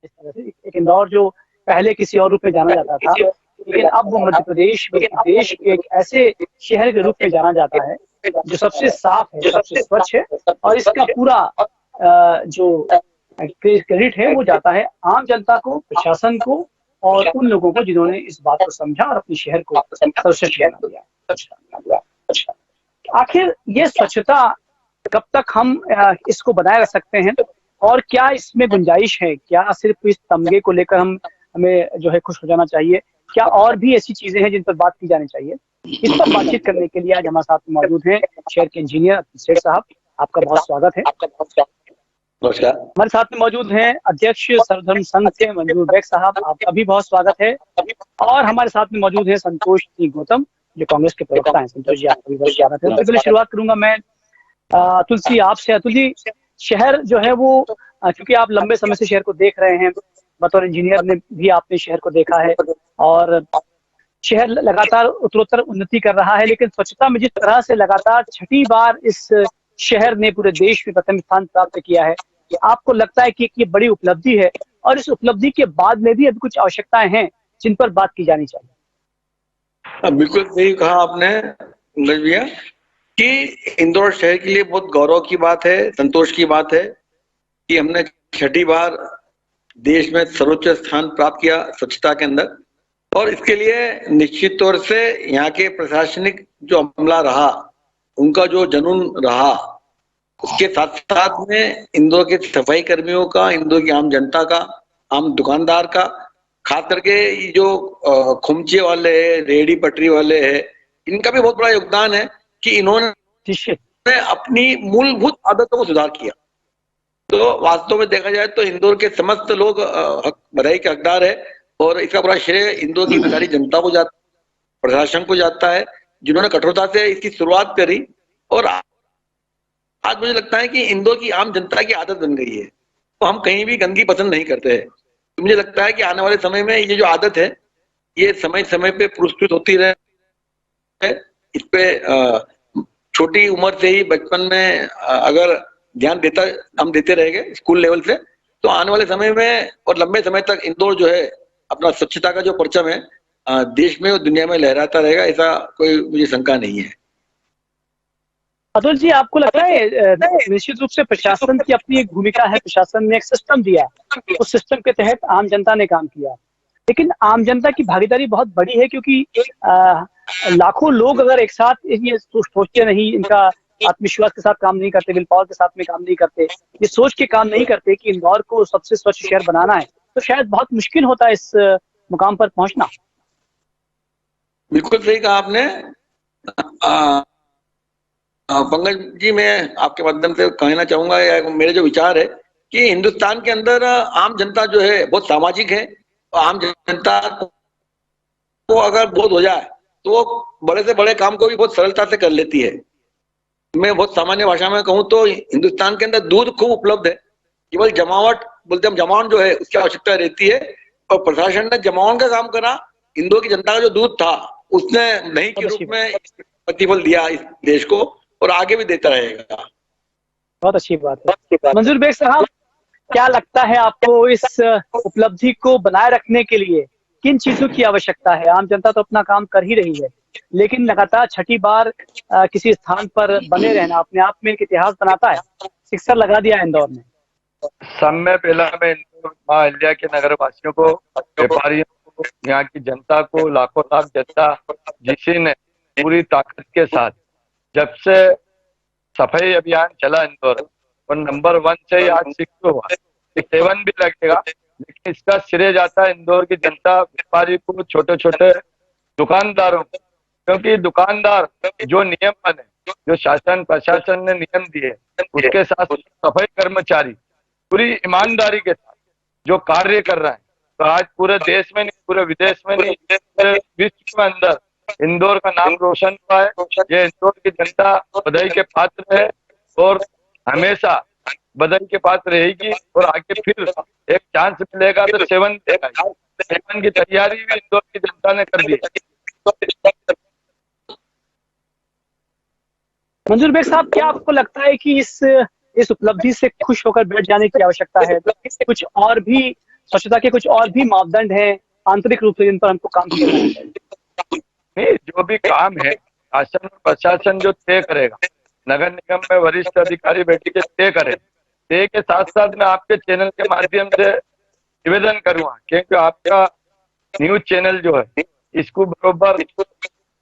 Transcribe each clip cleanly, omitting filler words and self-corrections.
इस तरह से एक इंदौर जो पहले किसी और रूप में जाना जाता था, लेकिन अब वो मध्य प्रदेश में देश के एक ऐसे शहर के रूप में जाना जाता है जो सबसे साफ है, सबसे स्वच्छ है, और इसका पूरा जो क्रेडिट है वो जाता है आम जनता को, प्रशासन को और उन लोगों को जिन्होंने इस बात को समझा और अपने शहर को सर्वश्रेष्ठ बना दिया। आखिर ये स्वच्छता कब तक हम इसको बनाए रख सकते हैं, और क्या इसमें गुंजाइश है? क्या सिर्फ इस तमगे को लेकर हमें जो है खुश हो जाना चाहिए? क्या और भी ऐसी चीजें हैं जिन पर बात की जानी चाहिए? इस पर बातचीत करने के लिए आज हमारे साथ मौजूद हैं शहर के इंजीनियर सेठ साहब। आपका बहुत स्वागत है। नमस्कार। हमारे साथ में मौजूद हैं अध्यक्ष सर्वधर्म संघ से मंजूर बेग साहब, आपका भी बहुत स्वागत है। और हमारे साथ में मौजूद है संतोष जी गौतम, जो कांग्रेस के प्रवक्ता हैं। संतोष जी, आपका भी बहुत स्वागत है। पहले शुरुआत करूंगा मैं अतुल जी आपसे। अतुल जी, शहर जो है वो, क्योंकि आप लंबे समय से शहर को देख रहे हैं, बतौर इंजीनियर ने भी आपने शहर को देखा है, और शहर लगातार उत्तरोत्तर उन्नति कर रहा है, लेकिन स्वच्छता में जिस तरह से लगातार छठी बार इस शहर ने पूरे देश में प्रथम स्थान प्राप्त किया है, आपको लगता है कि ये बड़ी उपलब्धि है, और इस उपलब्धि के बाद में भी अभी कुछ आवश्यकताएं हैं जिन पर बात की जानी चाहिए? बिल्कुल सही कहा आपने भैया कि इंदौर शहर के लिए बहुत गौरव की बात है, संतोष की बात है कि हमने छठी बार देश में सर्वोच्च स्थान प्राप्त किया स्वच्छता के अंदर। और इसके लिए निश्चित तौर से यहाँ के प्रशासनिक जो अमला रहा, उनका जो जुनून रहा, उसके साथ साथ में इंदौर के सफाई कर्मियों का, इंदौर की आम जनता का, आम दुकानदार का, खास करके ये जो खुमचे वाले है, रेहड़ी पटरी वाले है, इनका भी बहुत बड़ा योगदान है कि इन्होंने अपनी मूलभूत आदतों को सुधार किया। तो वास्तव में देखा जाए तो इंदौर के समस्त लोग बधाई के हकदार है, और इसका बड़ा श्रेय इंदौर की सारी जनता को जाता है, प्रशासन को जाता है, जिन्होंने कठोरता से इसकी शुरुआत करी। और आज मुझे लगता है कि इंदौर की आम जनता की आदत बन गई है, तो हम कहीं भी गंदगी पसंद नहीं करते हैं। तो मुझे लगता है कि आने वाले समय में ये जो आदत है, ये समय समय पे पुरस्कृत होती रहे। इस पे छोटी उम्र से ही, बचपन में अगर ध्यान हम देते रहेंगे स्कूल लेवल से, तो आने वाले समय में और लंबे समय तक इंदौर जो है अपना स्वच्छता का जो परचम है देश में और दुनिया में लहराता रहेगा, ऐसा कोई मुझे शंका नहीं है। अतुल जी, आपको लगता है निश्चित रूप से प्रशासन की अपनी एक भूमिका है, प्रशासन ने एक सिस्टम दिया, उस सिस्टम के तहत आम जनता ने काम किया, लेकिन आम जनता की भागीदारी बहुत बड़ी है, क्योंकि लाखों लोग अगर एक साथ ये सोचते नहीं, इनका आत्मविश्वास के साथ काम नहीं करते, विल पावर के साथ में काम नहीं करते, ये सोच के काम नहीं करते कि इंदौर को सबसे स्वच्छ शहर बनाना है, तो शायद बहुत मुश्किल होता है इस मुकाम पर पहुंचना। बिल्कुल सही कहा आपने पंकज जी। मैं आपके माध्यम से कहना चाहूंगा, या मेरे जो विचार है कि हिंदुस्तान के अंदर आम जनता जो है बहुत सामाजिक है, और आम जनता को अगर बोध हो जाए तो वो बड़े से बड़े काम को भी बहुत सरलता से कर लेती है। मैं बहुत सामान्य भाषा में कहूँ तो हिंदुस्तान के अंदर दूध खूब उपलब्ध है, केवल जमावट बोलते हम जमावन जो है उसकी आवश्यकता रहती है, और प्रशासन ने जमावन का काम करा। इंदौर की जनता का जो दूध था उसने नहीं के रूप में प्रतिफल दिया इस देश को, और आगे भी देता रहेगा। बहुत अच्छी बात है। मंजूर बेग साहब, क्या लगता है आपको इस उपलब्धि को बनाए रखने के लिए किन चीजों की आवश्यकता है? आम जनता तो अपना काम कर ही रही है, लेकिन लगातार छठी बार किसी स्थान पर बने रहना अपने आप में एक इतिहास बनाता है। सिक्सर लगा दिया इंदौर ने। समय पहला मैं माँ अहिल्या के नगर वासियों को, व्यापारियों को, यहाँ की जनता को, लाखों लाख जनता जिसी ने पूरी ताकत के साथ जब से सफाई अभियान चला इंदौर, और नंबर 1 से ही आज 6 हुआ, 7 भी लगेगा, लेकिन इसका श्रेय जाता है इंदौर की जनता, व्यापारी को, छोटे छोटे दुकानदारों को, क्योंकि दुकानदार जो नियम बने, जो शासन प्रशासन ने नियम दिए, उसके साथ सफाई कर्मचारी पूरी ईमानदारी के साथ जो कार्य कर रहे हैं, तो आज पूरे देश में नहीं, पूरे विदेश में नहीं, विश्व में अंदर इंदौर का नाम रोशन हुआ है। ये इंदौर की जनता बधाई के पात्र है, और हमेशा बधाई के पात्र रहेगी, और आगे फिर एक चांस मिलेगा तो 7 की तैयारी भी इंदौर की जनता ने कर दी। मंजूर बेग साहब, क्या आपको लगता है कि इस उपलब्धि से खुश होकर बैठ जाने की आवश्यकता है? कुछ और भी स्वच्छता के कुछ और भी मापदंड हैं आंतरिक रूप से जिन पर हमको काम करना चाहिए? नहीं, जो भी काम है शासन और प्रशासन जो तय करेगा, नगर निगम में वरिष्ठ अधिकारी बैठ के तय करे, तय के साथ साथ मैं आपके चैनल के माध्यम से निवेदन करूंगा, क्योंकि आपका न्यूज चैनल जो है इसको बरोबर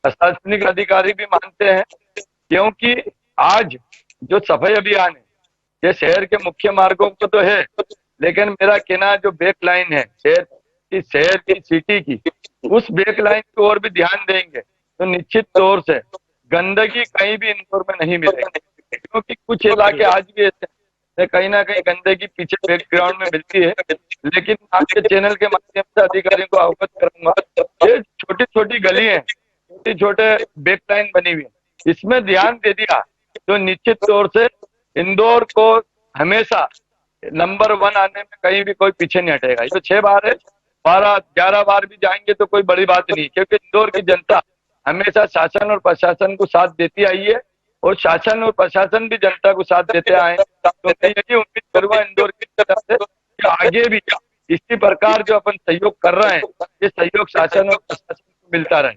प्रशासनिक अधिकारी भी मानते हैं, क्योंकि आज जो सफाई अभियान है ये शहर के मुख्य मार्गों को तो है, लेकिन मेरा कहना जो बैक लाइन है शहर की सिटी की, उस बैक लाइन की ओर भी ध्यान देंगे तो निश्चित तौर से गंदगी कहीं भी इंदौर में नहीं मिलेगी, क्योंकि कुछ इलाके आज भी ऐसे हैं कहीं ना कहीं गंदगी पीछे बैकग्राउंड में मिलती है। लेकिन आपके चैनल के माध्यम से अधिकारियों को अवगत करूंगा, ये छोटी छोटी गली है, छोटे छोटे बैक लाइन बनी हुई है, इसमें ध्यान दे दिया तो निश्चित तौर से इंदौर को हमेशा नंबर 1 आने में कहीं भी कोई पीछे नहीं हटेगा। ये तो 6 बार है, 12-11 बार भी जाएंगे तो कोई बड़ी बात नहीं, क्योंकि इंदौर की जनता हमेशा शासन और प्रशासन को साथ देती आई है और शासन और प्रशासन भी जनता को साथ देते आए। तो मैं यही उम्मीद करूंगा इंदौर की तरफ से कि आगे भी इसी प्रकार जो अपन सहयोग कर रहे हैं ये सहयोग शासन और प्रशासन को मिलता रहे।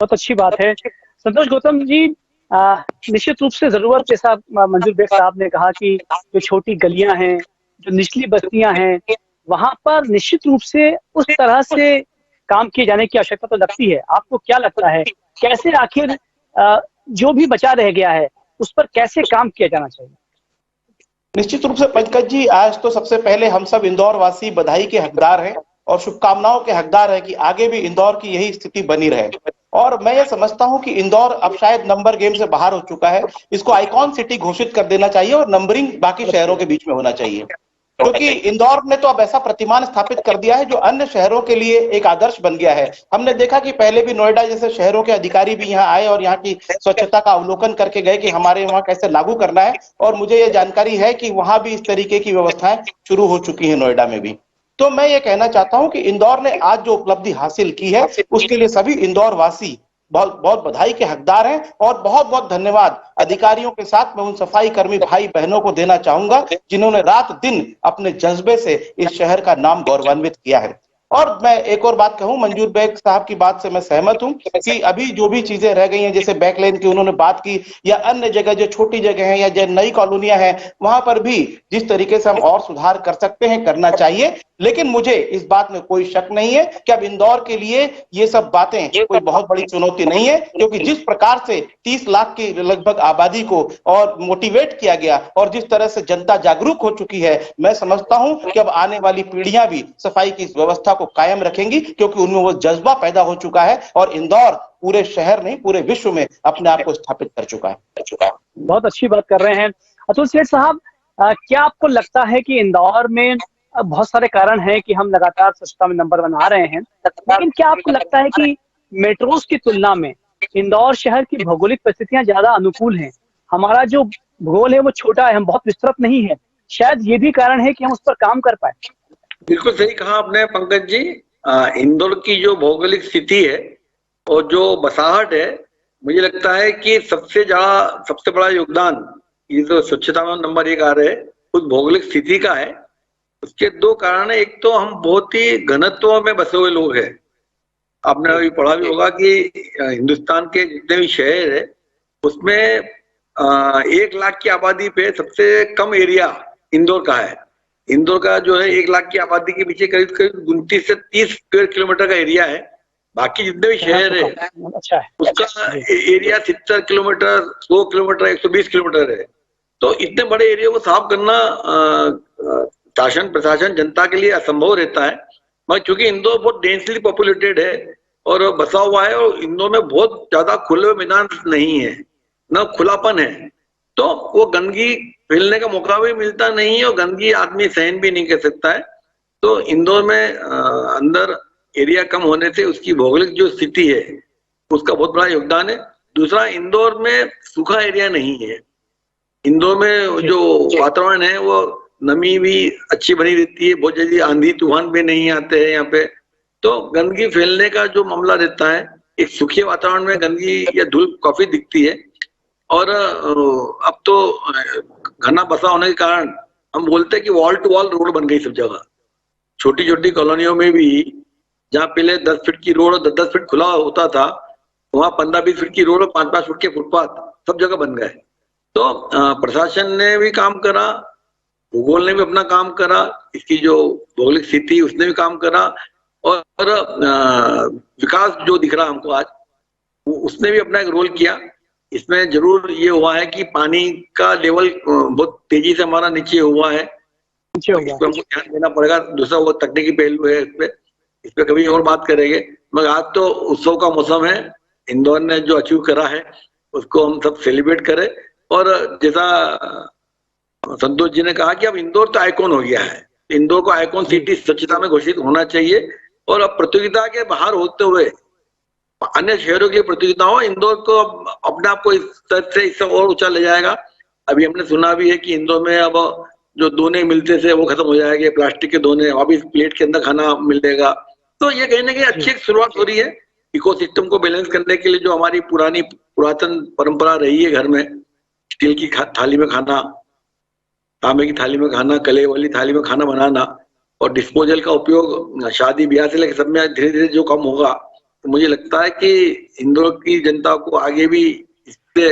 बहुत अच्छी बात है। संतोष गौतम जी, निश्चित रूप से जरूरत, जैसा मंजूर बेग साहब ने कहा कि जो छोटी गलियां हैं, जो निचली बस्तियां हैं, वहां पर निश्चित रूप से उस तरह से काम किए जाने की आवश्यकता तो लगती है। आपको क्या लगता है कैसे आखिर जो भी बचा रह गया है उस पर कैसे काम किया जाना चाहिए? निश्चित रूप से पंकज जी, आज तो सबसे पहले हम सब इंदौर वासी बधाई के हकदार हैं और शुभकामनाओं के हकदार हैं कि आगे भी इंदौर की यही स्थिति बनी रहे। और मैं ये समझता हूं कि इंदौर अब शायद नंबर गेम से बाहर हो चुका है, इसको आइकॉन सिटी घोषित कर देना चाहिए और नंबरिंग बाकी शहरों के बीच में होना चाहिए, क्योंकि इंदौर ने तो अब ऐसा प्रतिमान स्थापित कर दिया है जो अन्य शहरों के लिए एक आदर्श बन गया है। हमने देखा कि पहले भी नोएडा जैसे शहरों के अधिकारी भी यहाँ आए और यहाँ की स्वच्छता का अवलोकन करके गए कि हमारे वहाँ कैसे लागू करना है, और मुझे ये जानकारी है कि वहां भी इस तरीके की व्यवस्थाएं शुरू हो चुकी है नोएडा में भी। तो मैं ये कहना चाहता हूं कि इंदौर ने आज जो उपलब्धि हासिल की है उसके लिए सभी इंदौर वासी बहुत बहुत बधाई के हकदार हैं और बहुत बहुत धन्यवाद अधिकारियों के साथ मैं उन सफाई कर्मी भाई बहनों को देना चाहूंगा जिन्होंने रात दिन अपने जज्बे से इस शहर का नाम गौरवान्वित किया है। और मैं एक और बात कहूं, मंजूर बेग साहब की बात से मैं सहमत हूं कि अभी जो भी चीजें रह गई हैं, जैसे बैकलाइन की उन्होंने बात की, या अन्य जगह जो छोटी जगह है या जो नई कॉलोनियां हैं, वहां पर भी जिस तरीके से हम और सुधार कर सकते हैं करना चाहिए। लेकिन मुझे इस बात में कोई शक नहीं है कि अब इंदौर के लिए ये सब बातें कोई बहुत बड़ी चुनौती नहीं है, क्योंकि जिस प्रकार से 30 लाख की लगभग आबादी को और मोटिवेट किया गया और जिस तरह से जनता जागरूक हो चुकी है, मैं समझता हूं कि अब आने वाली पीढ़ियां भी सफाई की इस व्यवस्था को कायम रखेंगी, क्योंकि उनमें वो जज्बा पैदा हो चुका है और इंदौर पूरे शहर नहीं पूरे विश्व में अपने आप को स्थापित कर चुका है। बहुत अच्छी बात कर रहे हैं अतुल सेठ साहब। क्या आपको लगता है कि इंदौर में बहुत सारे कारण हैं कि हम लगातार स्वच्छता में नंबर 1 आ रहे हैं, लेकिन क्या आपको लगता है कि मेट्रोस की तुलना में इंदौर शहर की भौगोलिक परिस्थितियां ज्यादा अनुकूल हैं? हमारा जो भूगोल है वो छोटा है, हम बहुत विस्तृत नहीं है, शायद ये भी कारण है कि हम उस पर काम कर पाए। बिल्कुल सही कहा आपने पंकज जी। इंदौर की जो भौगोलिक स्थिति है और जो बसाहट है, मुझे लगता है कि सबसे बड़ा योगदान ये जो स्वच्छता में नंबर 1 आ रहे हैं उस भौगोलिक स्थिति का है। उसके 2 कारण है। एक तो हम बहुत ही घनत्व में बसे हुए लोग हैं। आपने अभी पढ़ा भी होगा कि हिंदुस्तान के जितने भी शहर है उसमें 1 लाख की आबादी पे सबसे कम एरिया इंदौर का है। इंदौर का जो है 1 लाख की आबादी के पीछे करीब 29 से 30 स्क्वायर किलोमीटर का एरिया है। बाकी जितने भी शहर है उसका एरिया 70 किलोमीटर, 100 किलोमीटर, 120 किलोमीटर है। तो इतने बड़े एरिया को साफ करना शासन प्रशासन जनता के लिए असंभव रहता है, मगर क्योंकि इंदौर बहुत डेंसली पॉपुलेटेड है और बसा हुआ है और इंदौर में बहुत ज्यादा खुले मैदान नहीं है, न खुलापन है, तो वो गंदगी फैलने का मौका भी मिलता नहीं है और गंदगी आदमी सहन भी नहीं कर सकता है। तो इंदौर में अंदर एरिया कम होने से उसकी भौगोलिक जो स्थिति है उसका बहुत बड़ा योगदान है। दूसरा, इंदौर में सूखा एरिया नहीं है। इंदौर में जो वातावरण है वो नमी भी अच्छी बनी रहती है, बहुत जल्दी आंधी तूफान भी नहीं आते हैं यहाँ पे। तो गंदगी फैलने का जो मामला रहता है, एक सूखे वातावरण में गंदगी या धूल काफी दिखती है। और अब तो घना बसा होने के कारण हम बोलते हैं कि वॉल टू वॉल रोड बन गई सब जगह। छोटी छोटी कॉलोनियों में भी जहाँ पहले 10 फीट की रोड और 10-10 फीट खुला होता था, वहाँ 15-20 फीट की रोड और 5-5 फीट के फुटपाथ सब जगह बन गए। तो प्रशासन ने भी काम करा, भूगोल ने भी अपना काम करा, इसकी जो भौगोलिक स्थिति उसने भी काम करा, और विकास जो दिख रहा हमको आज उसने भी अपना एक रोल किया। इसमें जरूर ये हुआ है कि पानी का लेवल बहुत तेजी से हमारा नीचे हुआ है, इस पर हमको ध्यान देना पड़ेगा। दूसरा वो तकनीकी पहलू है, इस पे कभी और बात करेंगे। मगर आज तो उत्सव का मौसम है, इंदौर ने जो अचीव करा है उसको हम सब सेलिब्रेट करें। और जैसा संतोष जी ने कहा कि अब इंदौर तो आइकॉन हो गया है, इंदौर को आइकॉन सिटी स्वच्छता में घोषित होना चाहिए। और अब प्रतियोगिता के बाहर होते हुए अन्य शहरों की प्रतियोगिता हो, इंदौर को अपने आप को इस स्तर से इससे और ऊंचा ले जाएगा। अभी हमने सुना भी है कि इंदौर में अब जो दोने मिलते थे वो खत्म हो जाएंगे, प्लास्टिक के दोने, अभी प्लेट के अंदर खाना मिलेगा। तो ये कहीं ना कहीं अच्छी एक शुरुआत हो रही है इकोसिस्टम को बैलेंस करने के लिए। जो हमारी पुरातन परंपरा रही है, घर में स्टील की थाली में खाना, तांबे की थाली में खाना, कले वाली थाली में खाना बनाना, और डिस्पोजल का उपयोग शादी ब्याह से लेकर सब में धीरे धीरे जो कम होगा, तो मुझे लगता है कि इंदौर की जनता को आगे भी इससे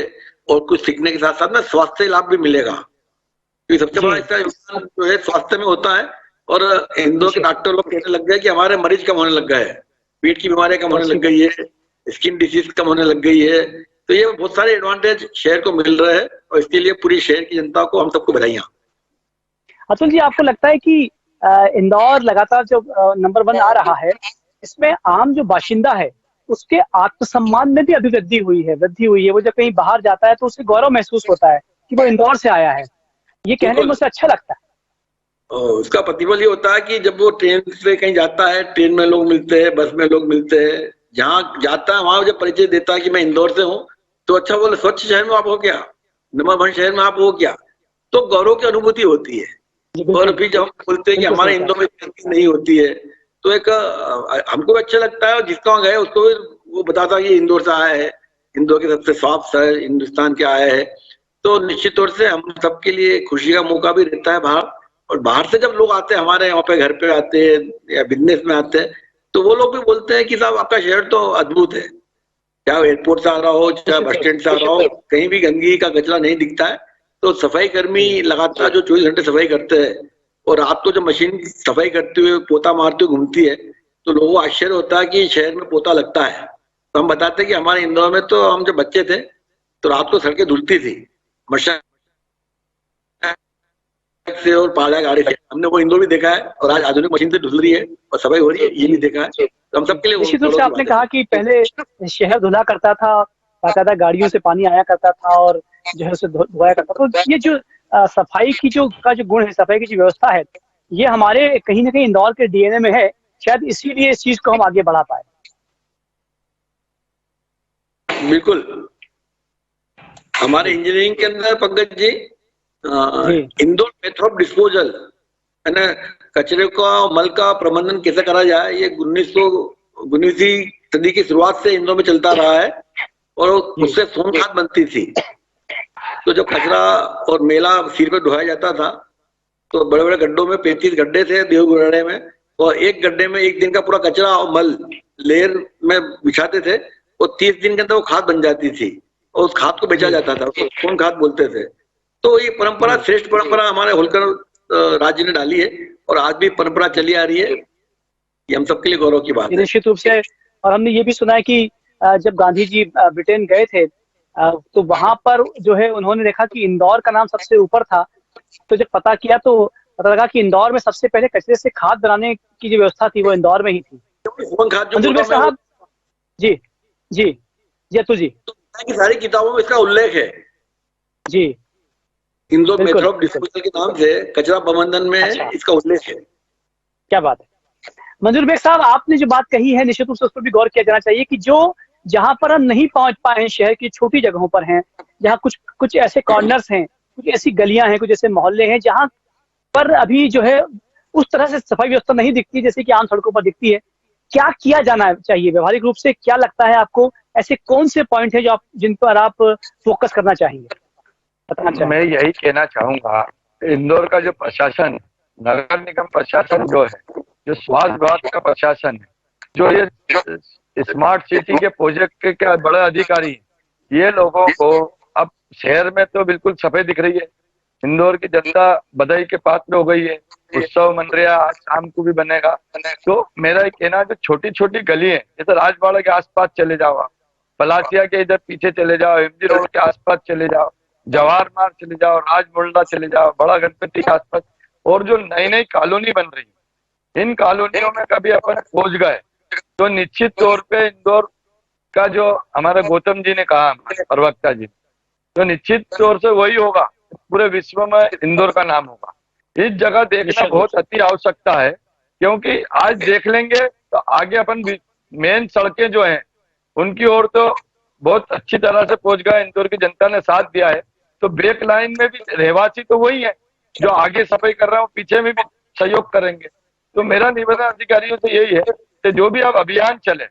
और कुछ सीखने के साथ साथ ना स्वास्थ्य लाभ भी मिलेगा, क्योंकि सबसे बड़ा इसका योगदान जो है स्वास्थ्य में होता है। और इंदौर के डॉक्टर लोग कहने लग गए कि हमारे मरीज कम होने लग गए हैं, पेट की बीमारियां कम होने लग गई है, स्किन डिसीज कम होने लग गई है। तो ये बहुत सारे एडवांटेज शहर को मिल रहे हैं, और इसके लिए पूरी शहर की जनता को हम सबको बधाइयां। अतुल जी, आपको लगता है कि इंदौर लगातार जो नंबर 1 आ रहा है, इसमें आम जो बाशिंदा है उसके आत्मसम्मान में भी वृद्धि हुई है? वो जब कहीं बाहर जाता है तो उसे गौरव महसूस होता है कि वो इंदौर से आया है। ये कहने में उसे अच्छा लगता है। उसका प्रतिफल ये होता है कि जब वो ट्रेन से कहीं जाता है, ट्रेन में लोग मिलते हैं, बस में लोग मिलते हैं, जहाँ जाता है वहां जब परिचय देता है कि मैं इंदौर से हूँ, तो अच्छा बोले स्वच्छ शहर में आप हो क्या, नंबर 1 शहर में आप हो क्या, तो गौरव की अनुभूति होती है। और फिर जब हम बोलते हैं कि हमारे इंदौर में नहीं होती है, तो एक हमको भी अच्छा लगता है, और जिसका वहां गए उसको भी वो बताता है कि इंदौर से आया है, इंदौर के सबसे साफ शहर हिंदुस्तान के आया है। तो निश्चित तौर से हम सबके लिए खुशी का मौका भी रहता है बाहर। और बाहर से जब लोग आते हैं हमारे यहाँ पे, घर पे आते हैं या बिजनेस में आते हैं, तो वो लोग भी बोलते हैं कि साहब आपका शहर तो अद्भुत है, चाहे एयरपोर्ट से आ रहा हो, चाहे बस स्टैंड से आ रहा हो, कहीं भी गंदगी का कचरा नहीं दिखता है। तो सफाई कर्मी लगातार जो 24 घंटे सफाई करते हैं, और रात को जब मशीन सफाई करते हुए पोता मारते हुए घूमती है, तो लोगों को आश्चर्य होता है कि शहर में पोता लगता है। तो हम बताते हैं कि हमारे इंदौर में तो हम जब बच्चे थे तो रात को सड़कें धुलती थी मशा से और पाला गाड़ी से। हमने वो इंदौर भी देखा है, और आज आधुनिक मशीन से धुल रही है और सफाई हो रही है, ये भी देखा है। तो हम सबके लिए निश्चित रूप से आपने कहा कि पहले शहर धुला करता था, बाकायदा गाड़ियों से पानी आया करता था और जो है उसे धोया करता था। तो ये जो सफाई की जो गुण है, सफाई की जो व्यवस्था है, ये हमारे कहीं ना कहीं इंदौर के डीएनए में है। शायद इसीलिए इस चीज को हम आगे बढ़ा पाए। बिल्कुल, हमारे इंजीनियरिंग के अंदर Pankaj ji Indore method of disposal है ना, कचरे का मल का प्रबंधन कैसे करा जाए, ये 19वीं सदी की शुरुआत से इंदौर में चलता रहा है। और उससे सोन खाद बनती थी। तो जब कचरा और मेला सिर पे ढोया जाता था, तो बड़े बड़े गड्ढों में 35 गड्ढे थे देवगुराड़े में, और एक गड्ढे में एक दिन का पूरा कचरा और मल लेयर में बिछाते थे, और 30 दिन के अंदर वो खाद बन जाती थी, और उस खाद को बेचा जाता था, उसको सोन खाद बोलते थे। तो ये परंपरा, श्रेष्ठ परंपरा हमारे होलकर राज्य ने डाली है, और आज भी परंपरा चली आ रही है। ये हम सबके लिए गौरव की बात है। निश्चित रूप से। और हमने ये भी सुना है कि जब गांधी जी ब्रिटेन गए थे, तो वहां पर जो है उन्होंने देखा कि इंदौर का नाम सबसे ऊपर था। तो जब पता किया तो पता लगा कि इंदौर में सबसे पहले कचरे से खाद बनाने की जो व्यवस्था थी वो इंदौर में ही थी। मंजूर साहब जी जी जी अतुल जी, की सारी किताबों में इसका उल्लेख है जी। इंदौर मेथड ऑफ डिस्पोजल के नाम से कचरा प्रबंधन में इसका उल्लेख है। क्या बात है मंजूर बेग साहब, आपने जो बात कही है निश्चित रूप से उस पर भी गौर किया जाना चाहिए कि जो जहां पर हम नहीं पहुंच पाए हैं, शहर की छोटी जगहों पर हैं, जहां कुछ ऐसे कॉर्नर्स हैं, कुछ ऐसी गलियां हैं, कुछ ऐसे मोहल्ले हैं जहां पर अभी जो है उस तरह से सफाई व्यवस्था नहीं दिखती जैसे कि आम सड़कों पर दिखती है। क्या किया जाना चाहिए व्यवहारिक रूप से? क्या लगता है आपको, ऐसे कौन से पॉइंट है जो जिन पर आप फोकस करना चाहेंगे? मैं यही कहना चाहूंगा, इंदौर का जो प्रशासन, नगर निगम प्रशासन जो है, जो स्वास्थ्य विभाग का प्रशासन है, जो ये स्मार्ट सिटी के प्रोजेक्ट के बड़े अधिकारी हैं, ये लोगों को अब शहर में तो बिल्कुल सफेद दिख रही है। इंदौर की जनता बधाई के पात्र हो गई है, उत्सव मन रहा, आज शाम को भी बनेगा। तो मेरा ये कहना है, जो छोटी छोटी गली है, जैसे राजवाड़ा के आसपास चले जाओ, आप पलासिया के इधर पीछे चले जाओ, एमजी रोड के आसपास चले जाओ, जवाहर मार्ग चले जाओ, राज मोहल्ला चले जाओ, बड़ा गणपति के आसपास, और जो नई नई कॉलोनी बन रही है, इन कॉलोनियों में कभी अपन पहुंच गए तो निश्चित तौर पे इंदौर का, जो हमारे गौतम जी ने कहा, प्रवक्ता जी, तो निश्चित तौर से वही होगा, पूरे विश्व में इंदौर का नाम होगा। इस जगह देखना बहुत अति आवश्यकता है, क्योंकि आज देख लेंगे तो आगे अपन मेन सड़कें जो हैं उनकी ओर तो बहुत अच्छी तरह से पहुंच गए, इंदौर की जनता ने साथ दिया है। तो बैक लाइन में भी रहवासी तो वही है, जो आगे सफाई कर रहे हो, पीछे में भी सहयोग करेंगे। तो मेरा निवेदन अधिकारियों से यही है कि जो भी अब अभियान चले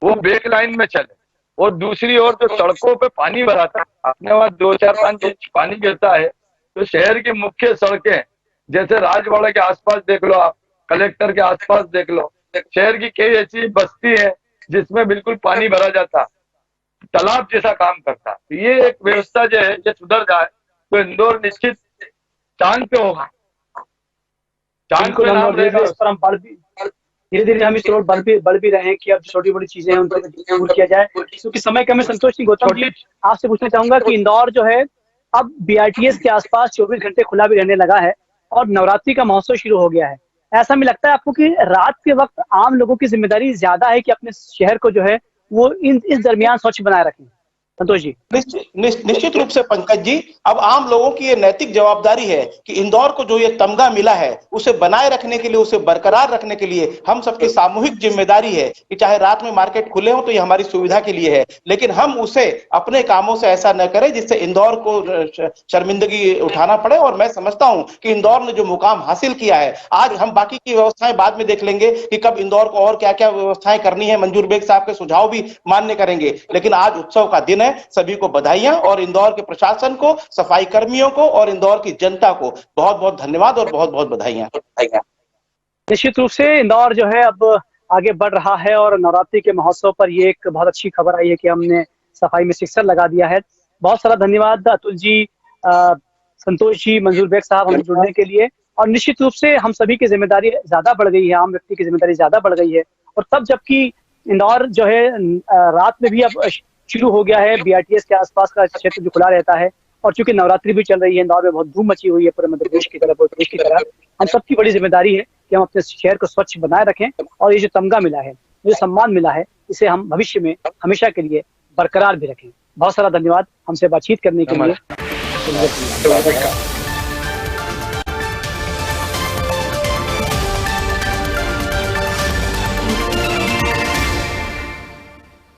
वो बैक लाइन में चले। और दूसरी ओर जो सड़कों पे पानी भरा था, अपने वहां 2-4-5 इंच पानी गिरता है, तो शहर की मुख्य सड़कें जैसे राजवाड़ा के आसपास देख लो, आप कलेक्टर के आसपास देख लो, शहर की कई ऐसी बस्ती है जिसमें बिल्कुल पानी भरा जाता, तालाब जैसा काम करता। तो ये एक व्यवस्था जो है ये सुधर जाए तो इंदौर निश्चित चांद पे होगा, चांद पे नाम रहेगा। धीरे धीरे हम इस ओर बढ़ भी रहे हैं कि अब छोटी बड़ी चीजें हैं उनको दूर किया जाए, क्योंकि समय कम है। संतोष सिंह गौतम जी, आपसे पूछना चाहूंगा कि इंदौर जो है अब BRTS के आसपास 24 घंटे खुला भी रहने लगा है और नवरात्रि का महोत्सव शुरू हो गया है। ऐसा में लगता है आपको कि रात के वक्त आम लोगों की जिम्मेदारी ज्यादा है कि अपने शहर को जो है वो इस दरमियान स्वच्छ बनाए रखें? संतोष जी। निश्चित रूप से पंकज जी, अब आम लोगों की ये नैतिक जवाबदारी है कि इंदौर को जो ये तमगा मिला है उसे बनाए रखने के लिए, उसे बरकरार रखने के लिए हम सबकी सामूहिक जिम्मेदारी है कि चाहे रात में मार्केट खुले हो तो ये हमारी सुविधा के लिए है, लेकिन हम उसे अपने कामों से ऐसा न करें जिससे इंदौर को शर्मिंदगी उठाना पड़े। और मैं समझता हूं कि इंदौर ने जो मुकाम हासिल किया है, आज हम बाकी की व्यवस्थाएं बाद में देख लेंगे कि कब इंदौर को और क्या क्या व्यवस्थाएं करनी है, मंजूर बेग साहब के सुझाव भी मान्य करेंगे, लेकिन आज उत्सव का दिन है। सभी को बधाइयां और इंदौर के प्रशासन को, सफाई कर्मियों को और इंदौर की जनता को बहुत बहुत धन्यवाद और बहुत बहुत बधाइयां। निश्चित रूप से इंदौर जो है अब आगे बढ़ रहा है और नवरात्रि के महोत्सव पर ये एक बहुत अच्छी खबर आई है कि हमने सफाई में सिक्सर लगा दिया है। बहुत सारा धन्यवाद अतुल जी, संतोष जी, मंजूर बेग साहब हमें जुड़ने के लिए। और निश्चित रूप से हम सभी की जिम्मेदारी ज्यादा बढ़ गई है, आम व्यक्ति की जिम्मेदारी ज्यादा बढ़ गई है। और तब जबकि इंदौर जो है रात में भी अब शुरू हो गया है, BRTS के आसपास का क्षेत्र जो खुला रहता है, और चूंकि नवरात्रि भी चल रही है, इंदौर में बहुत धूम मची हुई है पूरे मध्य प्रदेश की तरह, पूरे देश की तरह। हम सबकी बड़ी जिम्मेदारी है कि हम अपने शहर को स्वच्छ बनाए रखें और ये जो तमगा मिला है, जो सम्मान मिला है, इसे हम भविष्य में हमेशा के लिए बरकरार भी रखें। बहुत सारा धन्यवाद हमसे बातचीत करने के लिए।